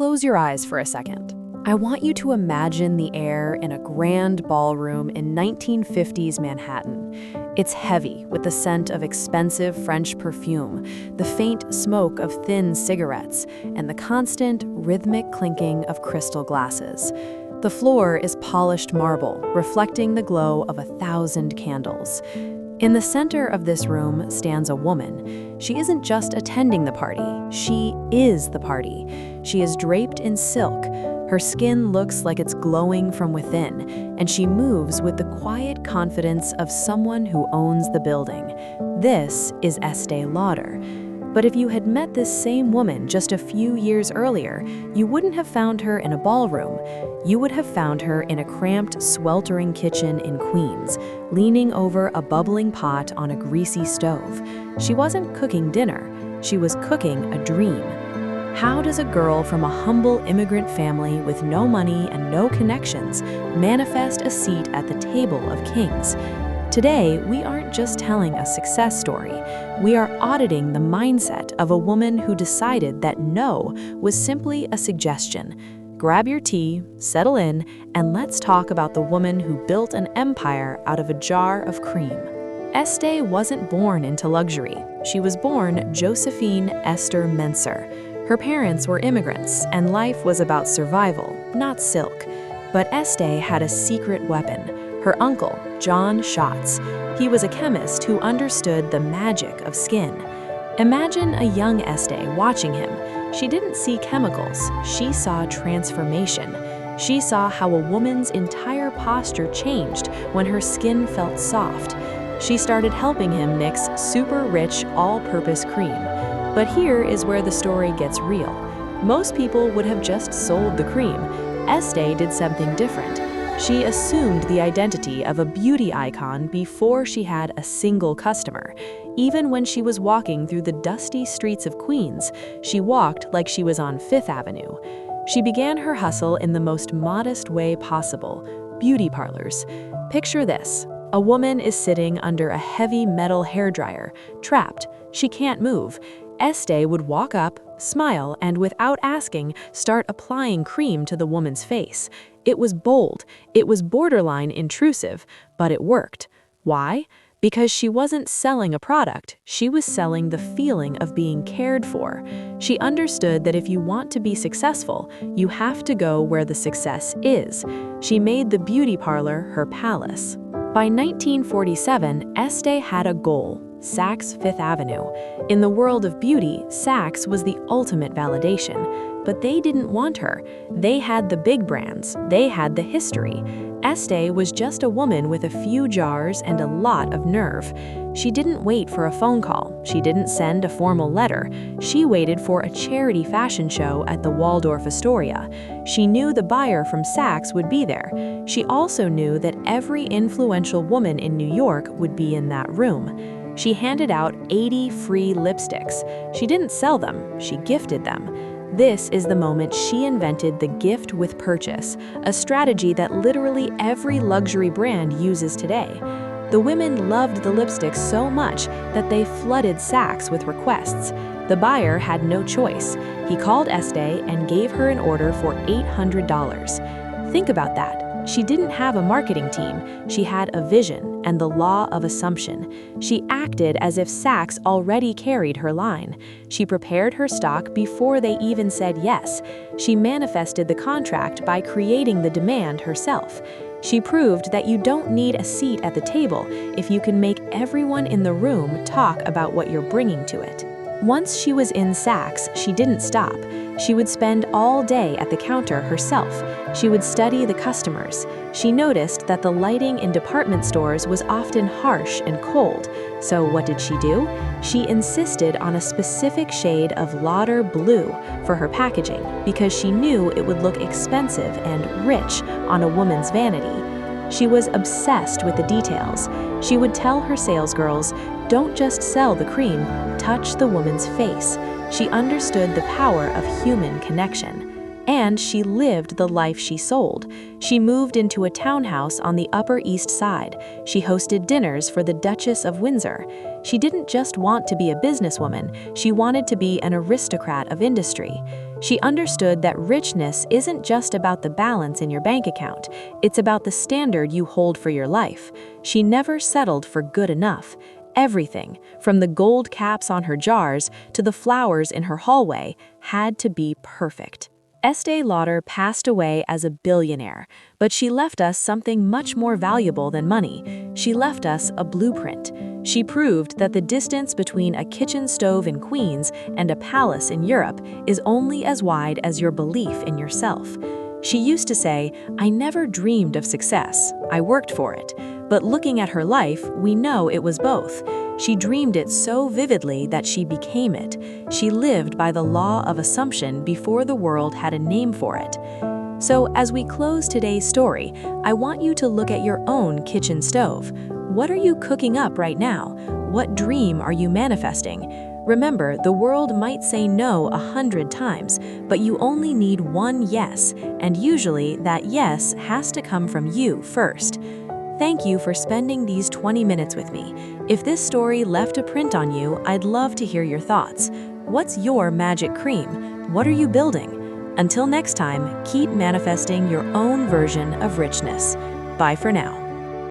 Close your eyes for a second. I want you to imagine the air in a grand ballroom in 1950s Manhattan. It's heavy with the scent of expensive French perfume, the faint smoke of thin cigarettes, and the constant, rhythmic clinking of crystal glasses. The floor is polished marble, reflecting the glow of 1,000 candles. In the center of this room stands a woman. She isn't just attending the party, she is the party. She is draped in silk. Her skin looks like it's glowing from within, and she moves with the quiet confidence of someone who owns the building. This is Estée Lauder. But if you had met this same woman just a few years earlier, you wouldn't have found her in a ballroom. You would have found her in a cramped, sweltering kitchen in Queens, leaning over a bubbling pot on a greasy stove. She wasn't cooking dinner, she was cooking a dream. How does a girl from a humble immigrant family with no money and no connections manifest a seat at the table of kings? Today, we aren't just telling a success story. We are auditing the mindset of a woman who decided that no was simply a suggestion. Grab your tea, settle in, and let's talk about the woman who built an empire out of a jar of cream. Estée wasn't born into luxury. She was born Josephine Esther Menser. Her parents were immigrants, and life was about survival, not silk. But Estée had a secret weapon. Her uncle, John Schatz. He was a chemist who understood the magic of skin. Imagine a young Estée watching him. She didn't see chemicals, she saw transformation. She saw how a woman's entire posture changed when her skin felt soft. She started helping him mix super rich, all-purpose cream. But here is where the story gets real. Most people would have just sold the cream. Estée did something different. She assumed the identity of a beauty icon before she had a single customer. Even when she was walking through the dusty streets of Queens, she walked like she was on Fifth Avenue. She began her hustle in the most modest way possible: beauty parlors. Picture this. A woman is sitting under a heavy metal hairdryer, trapped. She can't move. Estée would walk up, smile, and without asking, start applying cream to the woman's face. It was bold, it was borderline intrusive, but it worked. Why? Because she wasn't selling a product, she was selling the feeling of being cared for. She understood that if you want to be successful, you have to go where the success is. She made the beauty parlor her palace. By 1947, Estée had a goal: Saks Fifth Avenue. In the world of beauty, Saks was the ultimate validation. But they didn't want her. They had the big brands. They had the history. Estée was just a woman with a few jars and a lot of nerve. She didn't wait for a phone call. She didn't send a formal letter. She waited for a charity fashion show at the Waldorf Astoria. She knew the buyer from Saks would be there. She also knew that every influential woman in New York would be in that room. She handed out 80 free lipsticks. She didn't sell them, she gifted them. This is the moment she invented the gift with purchase, a strategy that literally every luxury brand uses today. The women loved the lipsticks so much that they flooded Saks with requests. The buyer had no choice. He called Estée and gave her an order for $800. Think about that. She didn't have a marketing team, she had a vision and the law of assumption. She acted as if Saks already carried her line. She prepared her stock before they even said yes. She manifested the contract by creating the demand herself. She proved that you don't need a seat at the table if you can make everyone in the room talk about what you're bringing to it. Once she was in Saks, she didn't stop. She would spend all day at the counter herself. She would study the customers. She noticed that the lighting in department stores was often harsh and cold. So what did she do? She insisted on a specific shade of Lauder blue for her packaging because she knew it would look expensive and rich on a woman's vanity. She was obsessed with the details. She would tell her salesgirls, "Don't just sell the cream, touch the woman's face." She understood the power of human connection. And she lived the life she sold. She moved into a townhouse on the Upper East Side. She hosted dinners for the Duchess of Windsor. She didn't just want to be a businesswoman, she wanted to be an aristocrat of industry. She understood that richness isn't just about the balance in your bank account, it's about the standard you hold for your life. She never settled for good enough. Everything, from the gold caps on her jars to the flowers in her hallway, had to be perfect. Estée Lauder passed away as a billionaire, but she left us something much more valuable than money. She left us a blueprint. She proved that the distance between a kitchen stove in Queens and a palace in Europe is only as wide as your belief in yourself. She used to say, "I never dreamed of success, I worked for it." But looking at her life, we know it was both. She dreamed it so vividly that she became it. She lived by the law of assumption before the world had a name for it. So as we close today's story, I want you to look at your own kitchen stove. What are you cooking up right now? What dream are you manifesting? Remember, the world might say no 100 times, but you only need one yes, and usually that yes has to come from you first. Thank you for spending these 20 minutes with me. If this story left a print on you, I'd love to hear your thoughts. What's your magic cream? What are you building? Until next time, keep manifesting your own version of richness. Bye for now.